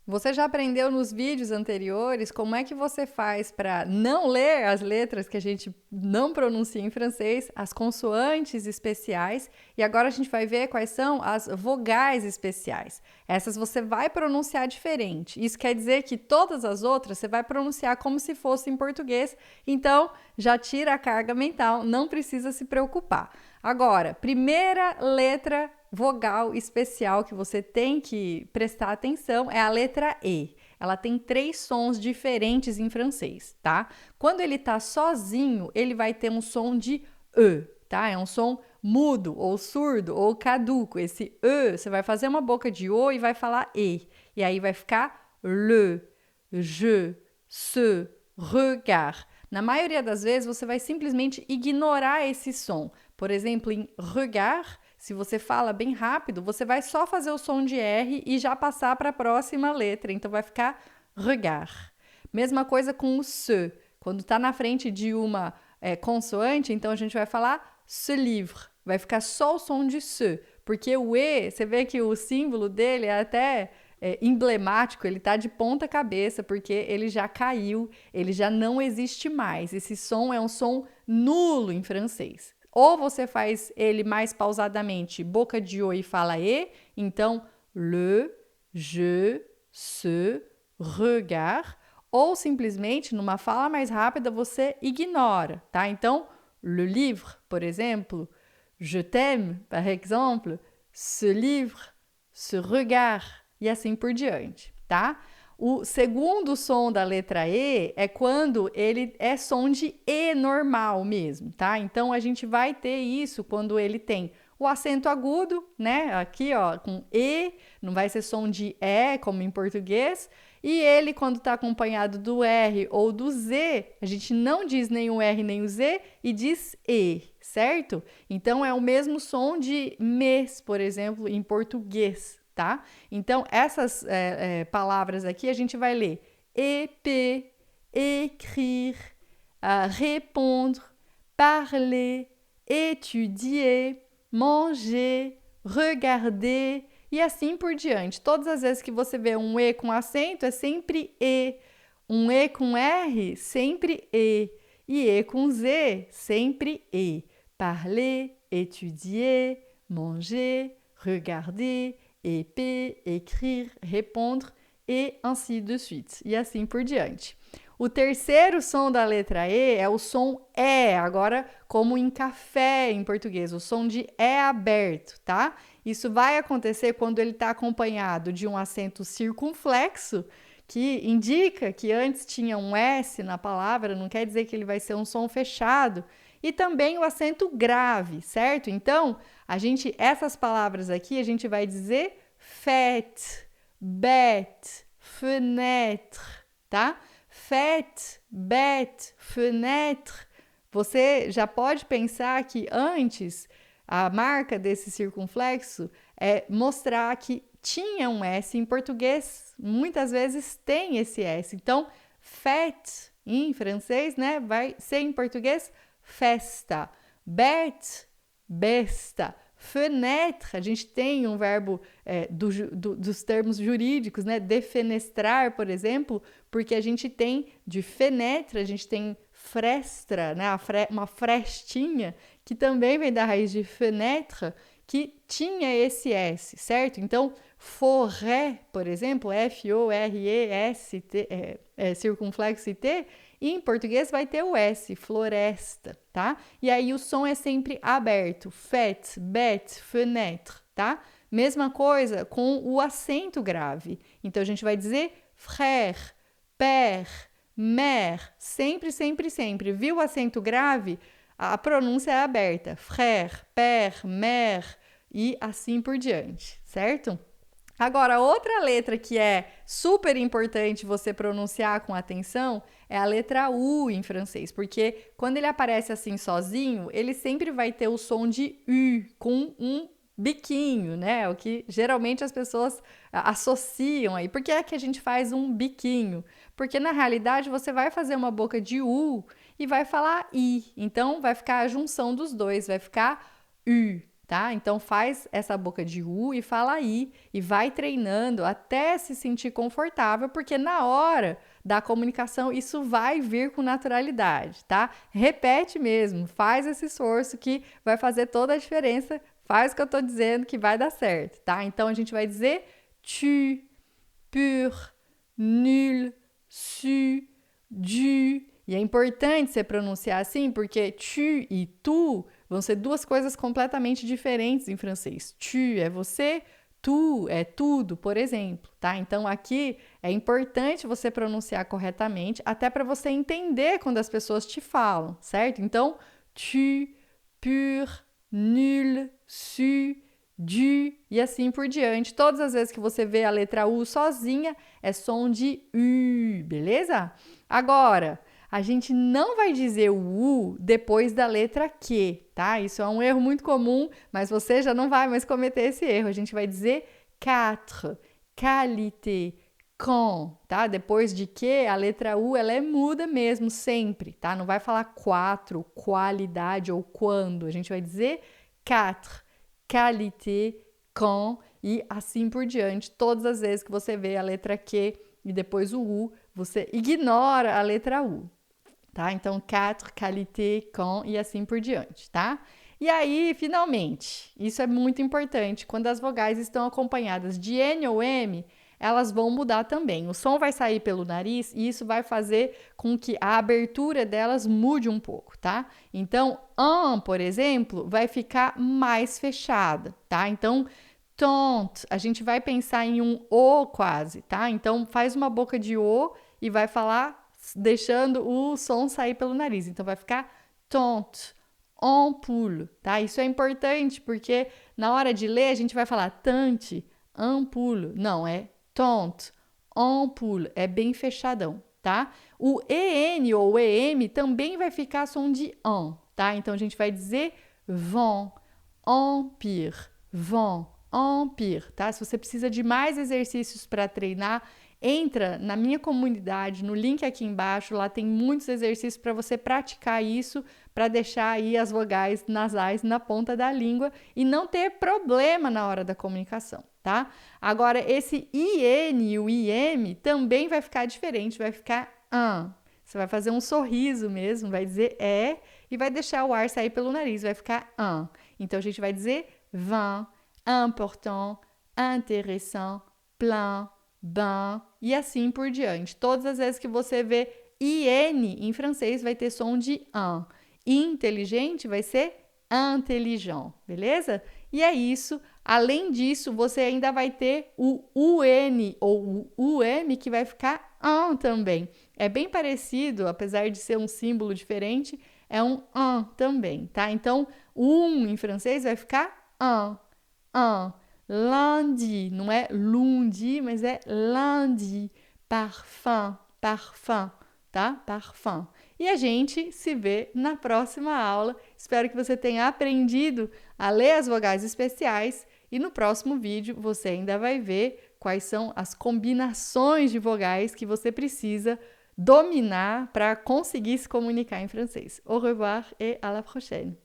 Você já aprendeu nos vídeos anteriores como é que você faz para não ler as letras que a gente não pronuncia em francês, as consoantes especiais, e agora a gente vai ver quais são as vogais especiais. Essas você vai pronunciar diferente. Isso quer dizer que todas as outras você vai pronunciar como se fosse em português, então já tira a carga mental, não precisa se preocupar. Agora, primeira letra vogal especial que você tem que prestar atenção é a letra E. Ela tem 3 sons diferentes em francês, tá? Quando ele tá sozinho, ele vai ter um som de E, tá? É um som mudo, ou surdo, ou caduco. Esse E, você vai fazer uma boca de O e vai falar E. E aí vai ficar le, je, ce, regard. Na maioria das vezes, você vai simplesmente ignorar esse som. Por exemplo, em regard, se você fala bem rápido, você vai só fazer o som de R e já passar para a próxima letra. Então vai ficar regard. Mesma coisa com o se. Quando está na frente de uma consoante, então a gente vai falar se livre. Vai ficar só o som de se. Porque o E, você vê que o símbolo dele é até emblemático, ele está de ponta cabeça, porque ele já caiu, ele já não existe mais. Esse som é um som nulo em francês. Ou você faz ele mais pausadamente, boca de O e fala E, então le, je, ce, regard, ou simplesmente numa fala mais rápida você ignora, tá? Então, le livre, por exemplo, je t'aime, par exemple, ce livre, ce regard, e assim por diante, tá? O segundo som da letra E é quando ele é som de E normal mesmo, tá? Então a gente vai ter isso quando ele tem o acento agudo, né? Aqui, ó, com E, não vai ser som de E, como em português. E ele, quando está acompanhado do R ou do Z, a gente não diz nem o R nem o Z e diz E, certo? Então é o mesmo som de mes, por exemplo, em português, tá? Então, essas palavras aqui a gente vai ler épée, écrire, répondre, parler, étudier, manger, regarder e assim por diante. Todas as vezes que você vê um E com acento, é sempre E. Um E com R, sempre E. E E com Z, sempre E. Parler, étudier, manger, regarder, épée, écrire, répondre e ainsi de suite. E assim por diante. O terceiro som da letra E é o som E, agora como em café em português, o som de E aberto, tá? Isso vai acontecer quando ele está acompanhado de um acento circunflexo, que indica que antes tinha um S na palavra, não quer dizer que ele vai ser um som fechado, e também o acento grave, certo? Então, essas palavras aqui, a gente vai dizer fête, bête, fenêtre, tá? Fête, bête, fenêtre. Você já pode pensar que antes a marca desse circunflexo é mostrar que tinha um S em português, muitas vezes tem esse S. Então, fête em francês, né, vai ser em português festa, bête, besta, fenêtre, a gente tem um verbo dos termos jurídicos, né? Defenestrar, por exemplo, porque a gente tem de fenêtre, a gente tem frestra, né? Uma frestinha, que também vem da raiz de fenêtre, que tinha esse S, certo? Então, forêt, por exemplo, F-O-R-E-S-T, circunflexo T, e em português vai ter o S, floresta, tá? E aí o som é sempre aberto, fête, bête, fenêtre, tá? Mesma coisa com o acento grave. Então a gente vai dizer frère, père, mère, sempre, sempre, sempre. Viu o acento grave? A pronúncia é aberta, frère, père, mère e assim por diante, certo? Agora, outra letra que é super importante você pronunciar com atenção é a letra U em francês, porque quando ele aparece assim sozinho, ele sempre vai ter o som de U com um biquinho, né? O que geralmente as pessoas associam aí. Por que é que a gente faz um biquinho? Porque na realidade você vai fazer uma boca de U e vai falar I. Então vai ficar a junção dos dois, vai ficar U, tá? Então faz essa boca de U e fala I e vai treinando até se sentir confortável, porque na hora da comunicação isso vai vir com naturalidade, tá? Repete mesmo, faz esse esforço que vai fazer toda a diferença, faz o que eu tô dizendo que vai dar certo, tá? Então a gente vai dizer tu, pur, nul, su, du. E é importante você pronunciar assim, porque tu e tu vão ser duas coisas completamente diferentes em francês. Tu é você, tu é tudo, por exemplo, tá? Então aqui é importante você pronunciar corretamente, até para você entender quando as pessoas te falam, certo? Então, tu, pur, nul, su, du e assim por diante. Todas as vezes que você vê a letra U sozinha, é som de U, beleza? Agora, a gente não vai dizer o U depois da letra Q, tá? Isso é um erro muito comum, mas você já não vai mais cometer esse erro. A gente vai dizer quatre, qualité, quand, tá? Depois de Q, a letra U, ela é muda mesmo, sempre, tá? Não vai falar quatro, qualidade ou quando. A gente vai dizer quatre, qualité, quand e assim por diante. Todas as vezes que você vê a letra Q e depois o U, você ignora a letra U. Tá? Então, quatre, qualité, quand e assim por diante, tá? E aí, finalmente, isso é muito importante, quando as vogais estão acompanhadas de N ou M, elas vão mudar também. O som vai sair pelo nariz e isso vai fazer com que a abertura delas mude um pouco, tá? Então, por exemplo, vai ficar mais fechada, tá? Então, tante, a gente vai pensar em um O quase, tá? Então, faz uma boca de O e vai falar deixando o som sair pelo nariz. Então, vai ficar tante, ampoule, tá? Isso é importante porque na hora de ler a gente vai falar tante, ampoule. Não, é tante, ampoule. É bem fechadão, tá? O EN ou EM também vai ficar som de an, tá? Então, a gente vai dizer vent, empire, vent, empire, tá? Se você precisa de mais exercícios para treinar, entra na minha comunidade, no link aqui embaixo, lá tem muitos exercícios para você praticar isso, para deixar aí as vogais nasais na ponta da língua e não ter problema na hora da comunicação, tá? Agora, esse IN e o IM também vai ficar diferente, vai ficar an. Você vai fazer um sorriso mesmo, vai dizer e vai deixar o ar sair pelo nariz, vai ficar an. Então, a gente vai dizer vin, important, intéressant, plein, ben e assim por diante. Todas as vezes que você vê IN em francês vai ter som de an. Inteligente vai ser intelligent, beleza? E é isso. Além disso, você ainda vai ter o UN ou o UM que vai ficar an também. É bem parecido, apesar de ser um símbolo diferente, é um an também, tá? Então, em francês vai ficar an. Lundi, não é lundi, mas é lundi. Parfum, parfum, tá? Parfum. E a gente se vê na próxima aula. Espero que você tenha aprendido a ler as vogais especiais e no próximo vídeo você ainda vai ver quais são as combinações de vogais que você precisa dominar para conseguir se comunicar em francês. Au revoir et à la prochaine!